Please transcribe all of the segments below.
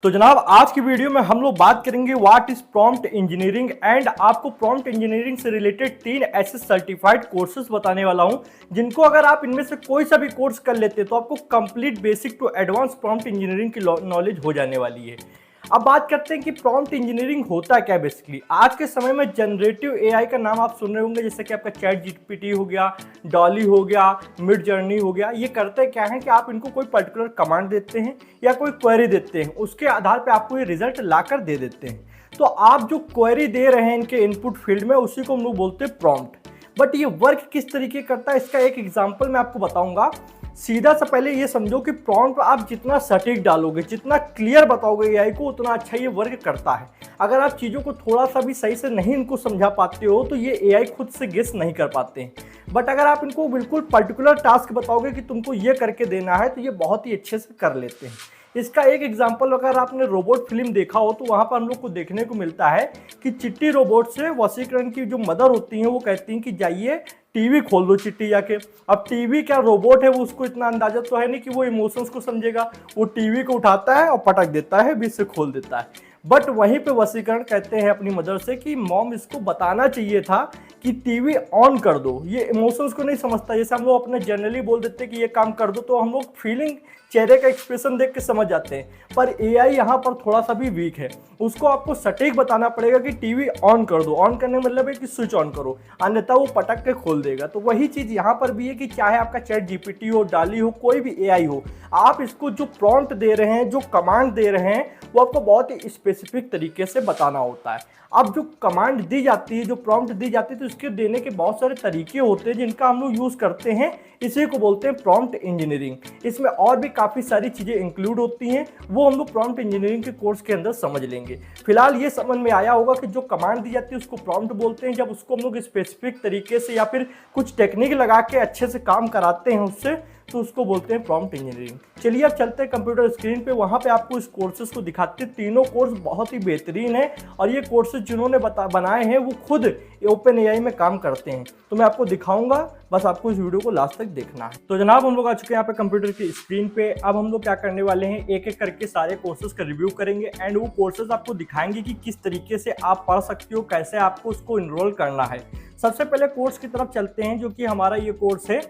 तो जनाब आज की वीडियो में हम लोग बात करेंगे what is prompt engineering and आपको प्रॉम्प्ट इंजीनियरिंग से रिलेटेड 3 ऐसे सर्टिफाइड कोर्सेज बताने वाला हूं जिनको अगर आप इनमें से कोई सा भी कोर्स कर लेते हैं तो आपको complete basic to advance prompt engineering की नॉलेज हो जाने वाली है। अब बात करते हैं कि प्रॉम्प्ट इंजीनियरिंग होता क्या बेसिकली। आज के समय में जनरेटिव एआई का नाम आप सुन रहे होंगे, जैसे कि आपका चैट जीपीटी हो गया, डॉली हो गया, मिड जर्नी हो गया। ये करते क्या है कि आप इनको कोई पर्टिकुलर कमांड देते हैं या कोई क्वेरी देते हैं, उसके आधार पर आपको ये रिजल्ट लाकर दे देते हैं। तो आप जो क्वेरी दे रहे हैं इनके इनपुट फील्ड में, उसी को हम लोग बोलते हैं प्रॉम्प्ट। बट ये वर्क किस तरीके करता है इसका एक एग्जाम्पल मैं आपको बताऊंगा। सीधा सा पहले ये समझो कि प्रॉम्प्ट आप जितना सटीक डालोगे, जितना क्लियर बताओगे एआई को, उतना अच्छा ये वर्क करता है। अगर आप चीज़ों को थोड़ा सा भी सही से नहीं इनको समझा पाते हो तो ये एआई खुद से गेस नहीं कर पाते हैं। बट अगर आप इनको बिल्कुल पर्टिकुलर टास्क बताओगे कि तुमको ये करके देना है, तो ये बहुत ही अच्छे से कर लेते हैं। इसका एक एग्जाम्पल अगर आपने रोबोट फिल्म देखा हो तो वहाँ पर हम लोग को देखने को मिलता है कि चिट्टी रोबोट से वशीकरण की जो मदर होती हैं वो कहती हैं कि जाइए टीवी खोल दो चिट्टी जाके। अब टीवी क्या रोबोट है, वो उसको इतना अंदाजा तो है नहीं कि वो इमोशंस को समझेगा। वो टीवी को उठाता है और पटक देता है, बीच से खोल देता है। बट वहीं पे वशीकरण कहते हैं अपनी मदर से कि मॉम इसको बताना चाहिए था कि टीवी ऑन कर दो। ये इमोशंस को नहीं समझता। जैसे हम लोग अपने जनरली बोल देते हैं कि ये काम कर दो तो हम लोग फीलिंग, चेहरे का एक्सप्रेशन देख के समझ जाते हैं। पर एआई यहाँ पर थोड़ा सा भी वीक है। उसको आपको सटीक बताना पड़ेगा कि टीवी ऑन कर दो। ऑन करने का मतलब है कि स्विच ऑन करो, अन्यथा वो पटक के खोल देगा। तो वही चीज़ यहाँ पर भी है कि चाहे आपका चैट जीपीटी हो, डाली हो, कोई भी एआई हो, आप इसको जो प्रॉम्प्ट दे रहे हैं, जो कमांड दे रहे हैं, वो आपको बहुत ही स्पेसिफिक तरीके से बताना होता है। अब जो कमांड दी जाती है, जो प्रॉम्प्ट दी जाती है, तो इसके देने के बहुत सारे तरीके होते हैं जिनका हम लोग यूज़ करते हैं। इसी को बोलते हैं प्रॉम्प्ट इंजीनियरिंग। इसमें और भी काफ़ी सारी चीज़ें इंक्लूड होती हैं, वो हम लोग प्रॉम्प्ट इंजीनियरिंग के कोर्स के अंदर समझ लेंगे। फिलहाल ये समझ में आया होगा कि जो कमांड दी जाती है उसको प्रॉम्प्ट बोलते हैं। जब उसको हम लोग स्पेसिफिक तरीके से या फिर कुछ टेक्निक लगा के अच्छे से काम कराते हैं उससे, तो उसको बोलते हैं प्रॉम्प्ट इंजीनियरिंग। चलिए अब चलते हैं कंप्यूटर स्क्रीन पे, वहाँ पे आपको इस कोर्सेज को दिखाते हैं। तीनों कोर्स बहुत ही बेहतरीन है और ये कोर्सेज जिन्होंने बनाए हैं वो खुद ओपन एआई में काम करते हैं। तो मैं आपको दिखाऊंगा, बस आपको इस वीडियो को लास्ट तक देखना है। तो जनाब हम लोग आ चुके हैं यहाँ पे कंप्यूटर की स्क्रीन पे। अब हम लोग क्या करने वाले हैं, एक एक करके सारे कोर्सेज का रिव्यू करेंगे एंड वो कोर्सेज आपको दिखाएंगे कि किस तरीके से आप पढ़ सकते हो, कैसे आपको उसको इनरोल करना है। सबसे पहले कोर्स की तरफ चलते हैं, जो कि हमारा ये कोर्स है।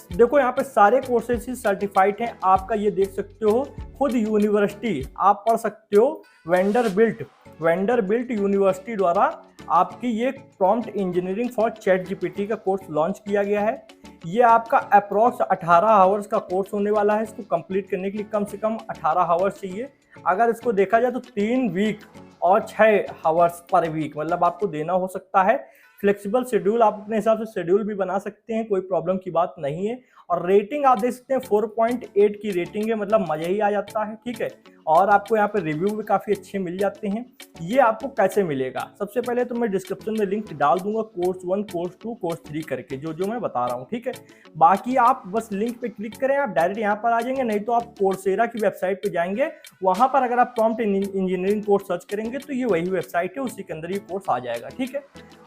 देखो यहाँ पे सारे कोर्सेज ही सर्टिफाइड हैं। आपका ये देख सकते हो, खुद यूनिवर्सिटी आप पढ़ सकते हो। वेंडरबिल्ट यूनिवर्सिटी द्वारा आपकी ये prompt engineering for chat GPT का कोर्स लॉन्च किया गया है। ये आपका अप्रॉक्स 18 आवर्स का कोर्स होने वाला है। इसको कंप्लीट करने के लिए कम से कम 18 आवर्स चाहिए। अगर इसको देखा जाए तो 3 वीक और 6 आवर्स पर वीक मतलब आपको देना हो सकता है। फ्लेक्सिबल शेड्यूल, आप अपने हिसाब से शेड्यूल भी बना सकते हैं, कोई प्रॉब्लम की बात नहीं है। और रेटिंग आप देख सकते हैं 4.8 की रेटिंग है, मतलब मजा ही आ जाता है। ठीक है, और आपको यहाँ पे रिव्यू भी काफ़ी अच्छे मिल जाते हैं। ये आपको कैसे मिलेगा, सबसे पहले तो मैं डिस्क्रिप्शन में लिंक डाल दूंगा कोर्स 1, कोर्स 2, कोर्स 3 करके, जो मैं बता रहा हूँ। ठीक है, बाकी आप बस लिंक पे क्लिक करें, आप डायरेक्ट यहाँ पर आ जाएंगे। नहीं तो आप कोर्सेरा की वेबसाइट पे जाएंगे, वहाँ पर अगर आप प्रॉम्प्ट इंजीनियरिंग कोर्स सर्च करेंगे तो ये वही वेबसाइट है, उसी के अंदर ये कोर्स आ जाएगा। ठीक है,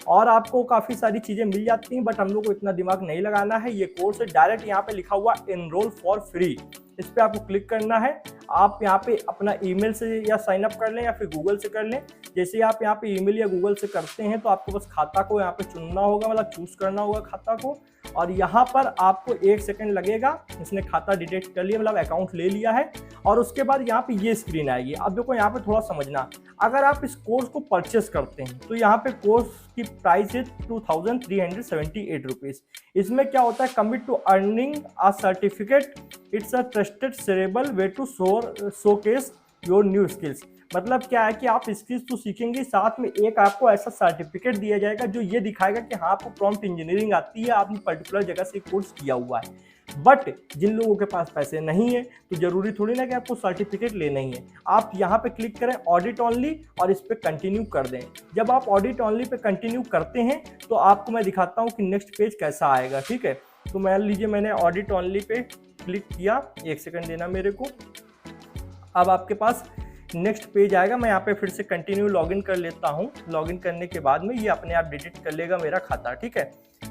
और आपको काफ़ी सारी चीज़ें मिल जाती हैं, बट हम लोग को इतना दिमाग नहीं लगाना है। ये कोर्स है, डायरेक्ट यहाँ पे लिखा हुआ एनरोल फॉर फ्री, इस पर आपको क्लिक करना है। आप यहाँ पे अपना ईमेल से या साइन अप कर लें या फिर गूगल से कर लें। जैसे ही आप यहाँ पे ईमेल या गूगल से करते हैं तो आपको बस खाता को यहाँ पे चुनना होगा, मतलब चूज करना होगा खाता को। और यहाँ पर आपको 1 सेकंड लगेगा। इसने खाता डिटेक्ट कर लिया, मतलब अकाउंट ले लिया है। और उसके बाद यहाँ पे ये स्क्रीन आएगी। अब देखो यहाँ पे थोड़ा समझना, अगर आप इस कोर्स को परचेस करते हैं तो यहाँ पे कोर्स की प्राइस है 2378 रुपीज़। इसमें क्या होता है, commit to earning a certificate, it's a trusted shareable way to showcase your new skills. मतलब क्या है कि आप स्किल्स तो सीखेंगे, साथ में एक आपको ऐसा सर्टिफिकेट दिया जाएगा जो ये दिखाएगा कि हाँ आपको प्रॉम्प्ट इंजीनियरिंग आती है, आपने पर्टिकुलर जगह से कोर्स किया हुआ है। बट जिन लोगों के पास पैसे नहीं है तो जरूरी थोड़ी ना कि आपको सर्टिफिकेट लेना ही है। आप यहाँ पे क्लिक करें ऑडिट ऑनली और इस पर कंटिन्यू कर दें। जब आप ऑडिट ऑनली पे कंटिन्यू करते हैं तो आपको मैं दिखाता हूँ कि नेक्स्ट पेज कैसा आएगा। ठीक है, तो मान लीजिए मैंने ऑडिट ऑनली पे क्लिक किया, 1 सेकंड देना मेरे को। अब आपके पास नेक्स्ट पेज आएगा। मैं यहाँ पे फिर से कंटिन्यू लॉगिन कर लेता हूँ। लॉगिन करने के बाद में ये अपने आप डिलीट कर लेगा मेरा खाता। ठीक है,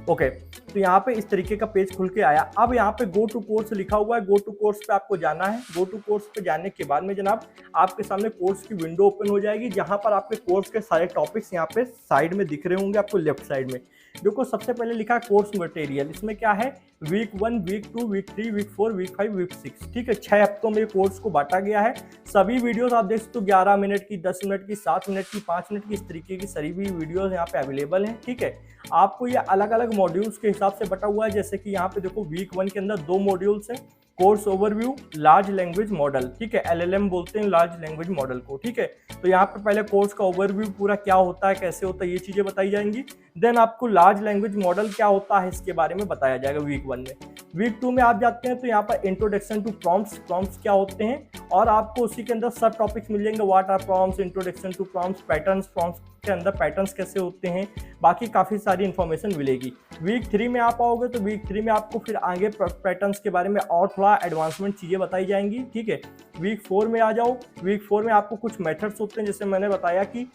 ओके, तो यहाँ पे इस तरीके का पेज खुल के आया। अब यहाँ पे गो टू कोर्स लिखा हुआ है, गो टू कोर्स पे आपको जाना है। गो टू कोर्स पे जाने के बाद में जनाब आपके सामने कोर्स की विंडो ओपन हो जाएगी, जहाँ पर आपके कोर्स के सारे टॉपिक्स यहाँ पे साइड में दिख रहे होंगे आपको, लेफ्ट साइड में। देखो सबसे पहले लिखा है कोर्स मटेरियल। इसमें क्या है, week 1, week 2, week 3, week 4, week 5, week 6, ठीक है। 6 हफ्तों में कोर्स को बांटा गया है। सभी वीडियोस आप देख सकते हो, 11 मिनट की, 10 मिनट की, 7 मिनट की, 5 मिनट की, इस तरीके की सभी वीडियोस यहाँ पे अवेलेबल हैं, ठीक है। आपको ये अलग अलग मॉड्यूल्स के हिसाब से बटा हुआ है। जैसे कि यहाँ पे देखो वीक 1 के अंदर 2 मॉड्यूल्स हैं, course overview, large language model, ठीक है। LLM बोलते हैं लार्ज लैंग्वेज मॉडल को, ठीक है। तो यहाँ पे पहले कोर्स का ओवरव्यू पूरा क्या होता है, कैसे होता है, ये चीजें बताई जाएंगी। देन आपको लार्ज लैंग्वेज मॉडल क्या होता है इसके बारे में बताया जाएगा वीक 1 में। वीक 2 में आप जाते हैं तो यहाँ पर इंट्रोडक्शन टू प्रॉम्प्ट्स क्या होते हैं, और आपको उसी के अंदर सब टॉपिक्स मिल जाएंगे। What are prompts, introduction to prompts, patterns, prompts के अंदर पैटर्न्स कैसे होते हैं, बाकी काफ़ी सारी इंफॉर्मेशन मिलेगी। वीक 3 में आप आओगे तो वीक 3 में आपको फिर आगे पैटर्न्स के बारे में और थोड़ा एडवांसमेंट चीज़ें बताई जाएंगी, ठीक है। वीक 4 में आ जाओ। वीक 4 में आपको कुछ मेथड्स होते हैं, जैसे मैंने बताया कि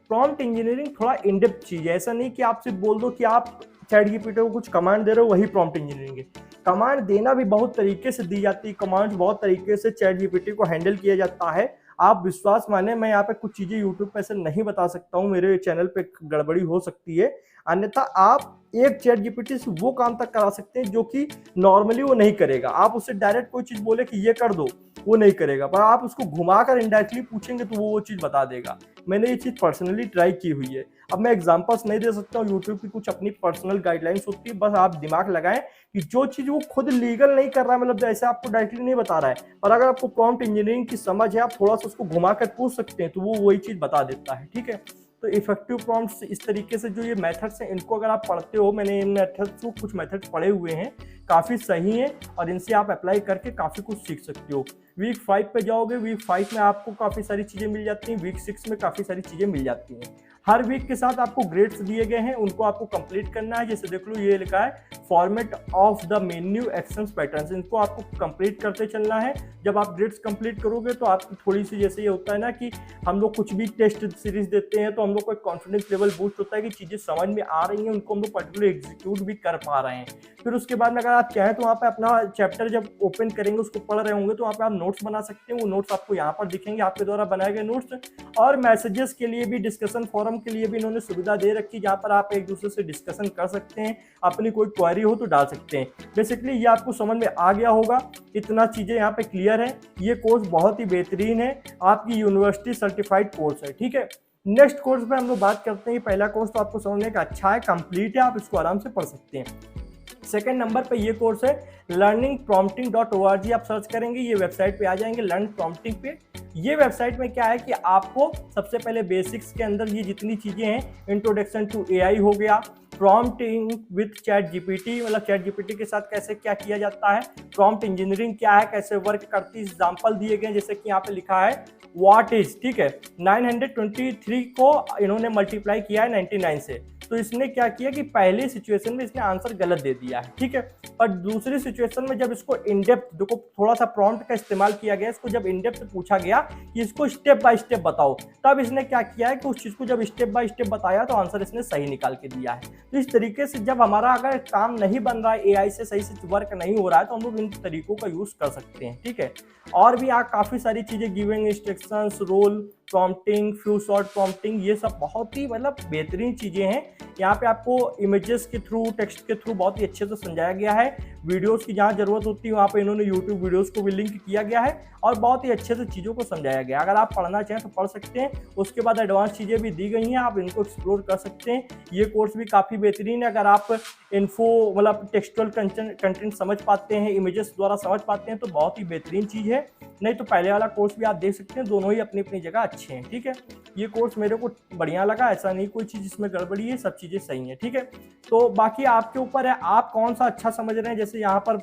प्रॉम्प्ट इंजीनियरिंग थोड़ा इन डेप्थ चीज़ है। ऐसा नहीं कि आप सिर्फ बोल दो कि आप ChatGPT को कुछ कमांड दे रहे हो, वही प्रॉम्प्ट इंजीनियरिंग है। कमांड देना भी बहुत तरीके से दी जाती है, कमांड बहुत तरीके से ChatGPT को हैंडल किया जाता है। आप विश्वास माने, मैं यहाँ पे कुछ चीज़ें यूट्यूब पे से नहीं बता सकता हूँ, मेरे चैनल पे गड़बड़ी हो सकती है, अन्यथा आप एक ChatGPT से वो काम तक करा सकते हैं जो कि नॉर्मली वो नहीं करेगा। आप उससे डायरेक्ट कोई चीज़ बोले कि ये कर दो, वो नहीं करेगा, पर आप उसको घुमाकर इनडायरेक्टली पूछेंगे तो वो चीज़ बता देगा। मैंने ये चीज़ पर्सनली ट्राई की हुई है। अब मैं एग्जांपल्स नहीं दे सकता हूँ, यूट्यूब की कुछ अपनी पर्सनल गाइडलाइंस होती है, बस आप दिमाग लगाएं कि जो चीज़ वो खुद लीगल नहीं कर रहा है, मतलब जैसे आपको डायरेक्टली नहीं बता रहा है, पर अगर आपको प्रॉम्प्ट इंजीनियरिंग की समझ है, आप थोड़ा सा उसको घुमा कर पूछ सकते हैं तो वो वही चीज़ बता देता है, ठीक है। तो इफेक्टिव प्रॉम्प्ट्स इस तरीके से जो ये मेथड्स हैं, इनको अगर आप पढ़ते हो, मैंने इन मेथड्स को कुछ मेथड्स पढ़े हुए हैं, काफ़ी सही हैं और इनसे आप अप्लाई करके काफ़ी कुछ सीख सकते हो। वीक 5 पे जाओगे, वीक 5 में आपको काफ़ी सारी चीज़ें मिल जाती हैं, वीक 6 में काफ़ी सारी चीज़ें मिल जाती हैं। हर वीक के साथ आपको ग्रेड्स दिए गए हैं, उनको आपको कंप्लीट करना है। जैसे देख लो, ये लिखा है format of the menu actions patterns, इनको आपको कंप्लीट करते चलना है। जब आप ग्रेड्स कंप्लीट करोगे तो आपकी थोड़ी सी, जैसे ये होता है ना कि हम लोग कुछ भी टेस्ट सीरीज देते हैं तो हम लोग को एक कॉन्फिडेंस लेवल बूस्ट होता है कि चीज़ें समझ में आ रही हैं, उनको हम लोग पर्टिकुलर एग्जीक्यूट भी कर पा रहे हैं। फिर उसके बाद में अगर आप चाहें तो वहाँ पे अपना चैप्टर जब ओपन करेंगे, उसको पढ़ रहे होंगे, तो वहाँ पे आप नोट्स बना सकते हैं। वो नोट्स आपको यहाँ पर दिखेंगे, आपके द्वारा बनाए गए नोट्स। और मैसेजेस के लिए भी, डिस्कशन फोरम के लिए भी इन्होंने सुविधा दे रखी, जहाँ पर आप एक दूसरे से डिस्कशन कर सकते हैं, अपनी कोई क्वेरी हो तो डाल सकते हैं। बेसिकली ये आपको समझ में आ गया होगा, इतना चीज़ें यहाँ पे क्लियर है। ये कोर्स बहुत ही बेहतरीन है, आपकी यूनिवर्सिटी सर्टिफाइड कोर्स है, ठीक है। नेक्स्ट कोर्स में हम लोग बात करते हैं। पहला कोर्स तो आपको समझने का अच्छा है, कंप्लीट है, आप इसको आराम से पढ़ सकते हैं। सेकेंड नंबर पे ये कोर्स है learningprompting.org, आप सर्च करेंगे, ये वेबसाइट पे आ जाएंगे लर्न प्रॉम्प्टिंग पे। ये वेबसाइट में क्या है कि आपको सबसे पहले बेसिक्स के अंदर ये जितनी चीज़ें हैं, इंट्रोडक्शन टू AI हो गया, प्रॉम्प्टिंग विथ ChatGPT, मतलब ChatGPT के साथ कैसे क्या किया जाता है, प्रॉम्प्ट इंजीनियरिंग क्या है, कैसे वर्क करती है, एग्जाम्पल दिए गए। जैसे कि यहाँ पे लिखा है व्हाट इज, ठीक है। 923 को इन्होंने मल्टीप्लाई किया है 99 से, तो इसने क्या किया कि पहली सिचुएशन में इसने आंसर गलत दे दिया है, ठीक है। पर दूसरी सिचुएशन में जब इसको इन डेप्थ, देखो थोड़ा सा प्रॉम्प्ट का इस्तेमाल किया गया, इसको जब इन डेप्थ पूछा गया कि इसको स्टेप बाय स्टेप बताओ, तब इसने क्या किया है कि उस चीज़ को जब स्टेप बाय स्टेप बताया तो आंसर इसने सही निकाल के दिया है। तो इस तरीके से जब हमारा अगर काम नहीं बन रहा है, AI से सही से वर्क नहीं हो रहा है, तो हम लोग इन तरीकों का यूज़ कर सकते हैं, ठीक है। और भी यहाँ काफ़ी सारी चीज़ें, giving instructions, role prompting, few shot prompting, ये सब बहुत ही मतलब बेहतरीन चीज़ें हैं। यहाँ पे आपको इमेजेस के थ्रू, टेक्स्ट के थ्रू बहुत ही अच्छे से समझाया गया है। वीडियोस की जहाँ ज़रूरत होती है वहाँ पे इन्होंने यूट्यूब वीडियोस को भी लिंक किया गया है और बहुत ही अच्छे से चीज़ों को समझाया गया है। अगर आप पढ़ना चाहें तो पढ़ सकते हैं। उसके बाद एडवांस चीज़ें भी दी गई हैं, आप इनको एक्सप्लोर कर सकते हैं। ये कोर्स भी काफ़ी बेहतरीन है। अगर आप इन्फो मतलब टेक्सचुअल कंटेंट समझ पाते हैं, इमेजेस द्वारा समझ पाते हैं, तो बहुत ही बेहतरीन चीज़ है। नहीं तो पहले वाला कोर्स भी आप देख सकते हैं, दोनों ही अपनी अपनी जगह अच्छे हैं, ठीक है। ये कोर्स मेरे को बढ़िया लगा, ऐसा नहीं कोई चीज़ इसमें गड़बड़ी है, सब चीज़ें सही हैं, ठीक है। तो बाकी आपके ऊपर है, आप कौन सा अच्छा समझ रहे हैं। जैसे यहाँ पर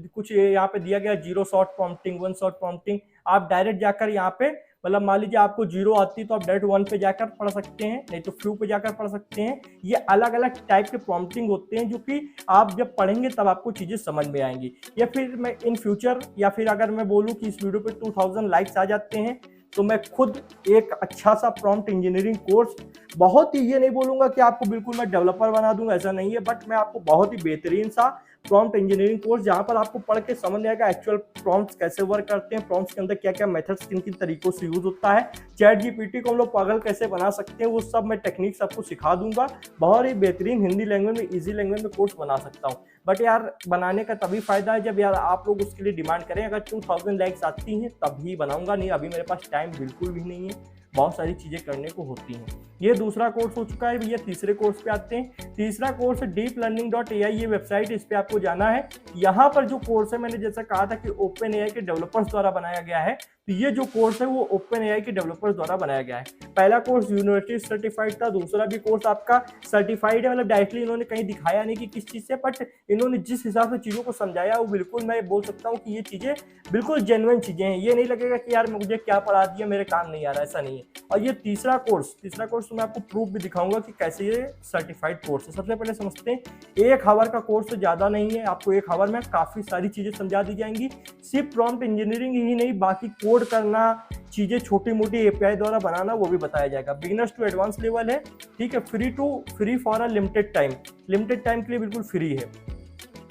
कुछ यहाँ पे दिया गया 0 शॉर्ट प्रॉम्प्टिंग, 1 शॉर्ट प्रॉम्प्टिंग, आप डायरेक्ट जाकर यहाँ पे मतलब मान लीजिए आपको 0 आती है तो आप डायरेक्ट 1 पे जाकर पढ़ सकते हैं, नहीं तो फ्यू पे जाकर पढ़ सकते हैं। ये अलग अलग टाइप के प्रॉम्प्टिंग होते हैं जो कि आप जब पढ़ेंगे तब आपको चीज़ें समझ में आएंगी। या फिर मैं इन फ्यूचर, या फिर अगर मैं बोलूँ कि इस वीडियो पे 2000 लाइक्स आ जाते हैं तो मैं खुद एक अच्छा सा प्रॉम्प्ट इंजीनियरिंग कोर्स, बहुत ही ये नहीं बोलूंगा कि आपको बिल्कुल मैं डेवलपर बना दूंगा, ऐसा नहीं है, बट मैं आपको बहुत ही बेहतरीन सा प्रॉम्प्ट इंजीनियरिंग कोर्स जहां पर आपको पढ़ के समझ में आएगा एक्चुअल प्रॉम्प्ट्स कैसे वर्क करते हैं, प्रॉम्प्ट्स के अंदर क्या क्या मेथड्स किन किन तरीकों से यूज होता है, चैट जीपीटी को हम लोग पागल कैसे बना सकते हैं, वो सब मैं टेक्निक्स आपको सिखा दूंगा। बहुत ही बेहतरीन हिंदी लैंग्वेज में, इजी लैंग्वेज में कोर्स बना सकता हूँ। बट यार बनाने का तभी फायदा है जब यार आप लोग उसके लिए डिमांड करें। अगर 2000 लाइक्स आती हैं तभी बनाऊंगा, नहीं अभी मेरे पास टाइम बिल्कुल भी नहीं है, बहुत सारी चीजें करने को होती हैं। ये दूसरा कोर्स हो चुका है भैया। तीसरे कोर्स पे आते हैं। तीसरा कोर्स है deeplearning.ai, ये वेबसाइट, इस पे आपको जाना है। यहाँ पर जो कोर्स है, मैंने जैसा कहा था कि ओपन एआई के डेवलपर्स द्वारा बनाया गया है, तो ये जो कोर्स है वो ओपन एआई के डेवलपर्स द्वारा बनाया गया है। पहला कोर्स यूनिवर्सिटी सर्टिफाइड था, दूसरा भी कोर्स आपका सर्टिफाइड है, मतलब डायरेक्टली इन्होंने कहीं दिखाया नहीं कि किस चीज से, बट इन्होंने जिस हिसाब से चीजों को समझाया वो बिल्कुल मैं बोल सकता हूँ कि ये चीजें बिल्कुल जेन्युइन चीजें हैं। ये नहीं लगेगा कि यार मुझे क्या पढ़ा दिया, मेरे काम नहीं आ रहा, ऐसा नहीं है। और ये तीसरा कोर्स तो मैं आपको प्रूफ भी दिखाऊंगा कि कैसे ये सर्टिफाइड कोर्स है। सबसे पहले समझते हैं, 1 आवर का कोर्स तो ज्यादा नहीं है, आपको 1 आवर में काफी सारी चीजें समझा दी जाएंगी। सिर्फ प्रॉम्प्ट इंजीनियरिंग ही नहीं, बाकी कोड करना, चीजें छोटी मोटी एपीआई द्वारा बनाना, वो भी बताया जाएगा। बिगिनर्स टू एडवांस लेवल है, ठीक है। Free for a limited time के लिए बिल्कुल फ्री है।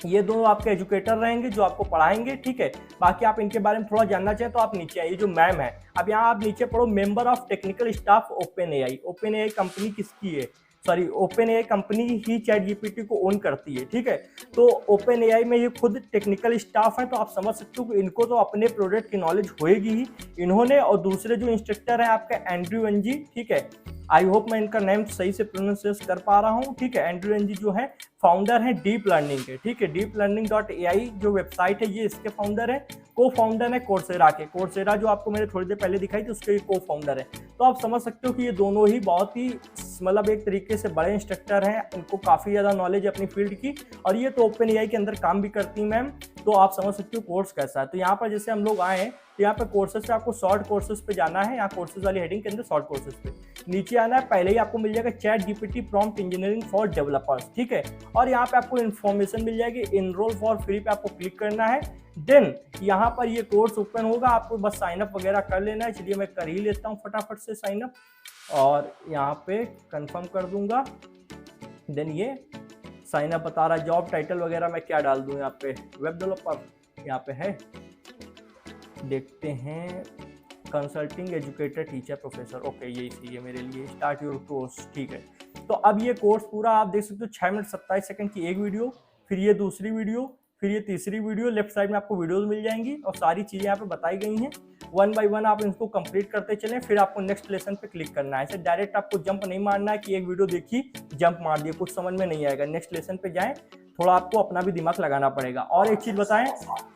ये दोनों आपके एजुकेटर रहेंगे जो आपको पढ़ाएंगे, ठीक है। बाकी आप इनके बारे में थोड़ा जानना चाहें तो आप नीचे आइए, जो मैम है, अब यहाँ आप नीचे पढ़ो, member of technical staff open AI. Open AI company किसकी है, सॉरी ओपन एआई कंपनी ही चैट जीपीटी को ओन करती है, ठीक है। तो ओपन एआई में ये खुद टेक्निकल स्टाफ है, तो आप समझ सकते हो कि इनको तो अपने प्रोडक्ट की नॉलेज होएगी ही इन्होंने। और दूसरे जो इंस्ट्रक्टर है आपका एंड्रयू एनजी, ठीक है। आई होप मैं इनका नेम सही से प्रोनाउंसिएट कर पा रहा हूँ, ठीक है। एंड्रयू एनजी जो है फाउंडर है डीप लर्निंग के, ठीक है। deeplearning.ai जो वेबसाइट है, ये इसके फाउंडर है। को फाउंडर है कोर्सेरा के, कोर्सेरा जो आपको मैंने थोड़ी देर पहले दिखाई थी उसके को फाउंडर है। तो आप समझ सकते हो कि ये दोनों ही बहुत ही मतलब एक तरीके से बड़े इंस्ट्रक्टर हैं, इनको काफ़ी ज़्यादा नॉलेज है अपनी फील्ड की, और ये तो ओपन एआई के अंदर काम भी करती हैं मैम। तो आप समझ सकते हो कोर्स कैसा है। तो यहाँ पर जैसे हम लोग आए हैं, तो यहाँ पे कोर्सेज पे आपको शॉर्ट कोर्सेज पे जाना है, यहाँ कोर्सेज वाली हेडिंग के अंदर शॉर्ट कोर्सेज पे नीचे आना है। पहले ही आपको मिल जाएगा chat GPT prompt engineering for developers, ठीक है। और यहाँ पे आपको इन्फॉर्मेशन मिल जाएगी, इनरोल फॉर फ्री पे आपको क्लिक करना है। देन यहाँ पर ये कोर्स ओपन होगा, आपको बस साइन अप वगैरह कर लेना है। चलिए मैं कर ही लेता हूँ फटाफट से साइन अप, और यहाँ पे कंफर्म कर दूंगा। देन ये साइन अप बता रहा है। जॉब टाइटल वगैरह मैं क्या डाल दूँ, यहाँ पे वेब डेवलपर यहाँ पे है, देखते हैं। Consulting educator teacher professor, okay यही सही है मेरे लिए। स्टार्ट योर कोर्स, ठीक है। तो अब ये कोर्स पूरा आप देख सकते हो, 6 मिनट 27 सेकंड की एक वीडियो, फिर ये दूसरी वीडियो, फिर ये तीसरी वीडियो। लेफ्ट साइड में आपको वीडियोस मिल जाएंगी और सारी चीज़ें यहाँ पे बताई गई हैं। 1 बाय 1 आप इनको कंप्लीट करते चलें, फिर आपको नेक्स्ट लेसन पे क्लिक करना है। ऐसे डायरेक्ट आपको जंप नहीं मारना है कि एक वीडियो देखी जंप मार दिए, कुछ समझ में नहीं आएगा। नेक्स्ट लेसन पे जाएं, थोड़ा आपको अपना भी दिमाग लगाना पड़ेगा। और एक चीज़ बताएं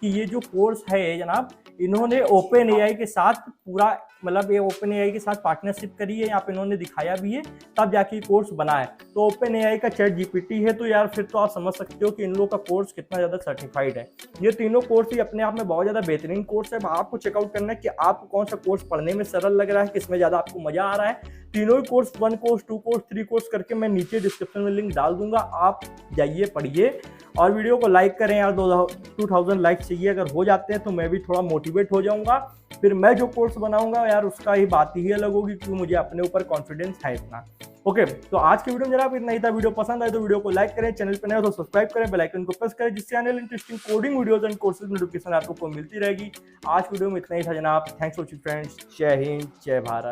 कि ये जो कोर्स है जनाब, इन्होंने ओपन एआई के साथ पूरा, मतलब ये ओपन एआई के साथ पार्टनरशिप करी है, यहाँ पे इन्होंने दिखाया भी है, तब जाके कोर्स बना है। तो ओपन एआई का चैट जीपीटी है, तो यार फिर तो आप समझ सकते हो कि इन लोगों का कोर्स कितना ज़्यादा सर्टिफाइड है। ये तीनों कोर्स ही अपने आप में बहुत ज़्यादा बेहतरीन कोर्स है। आपको चेकआउट करना है कि आपको कौन सा कोर्स पढ़ने में सरल लग रहा है, किसमें ज़्यादा आपको मज़ा आ रहा है। तीनों ही कोर्स, 1 कोर्स, 2 कोर्स, 3 कोर्स करके मैं नीचे डिस्क्रिप्शन में लिंक डाल दूंगा, आप जाइए पढ़िए। और वीडियो को लाइक करें यार, 2000 लाइक चाहिए, अगर हो जाते हैं तो मैं भी थोड़ा मोटिवेट हो जाऊंगा। फिर मैं जो कोर्स बनाऊंगा यार उसका ही बात ही अलग होगी, क्योंकि मुझे अपने ऊपर कॉन्फिडेंस है इतना। ओके, तो आज की वीडियो में जनाब इतना ही था। वीडियो पसंद आए तो वीडियो को लाइक करें, चैनल पर नए हो तो सब्सक्राइब करें, बेल आइकन को प्रेस करें, जिससे आने वाली interesting coding videos and courses notification आपको मिलती रहेगी। आज वीडियो में इतना ही था जनाब। Thanks for watching friends. जय हिंद, जय भारत।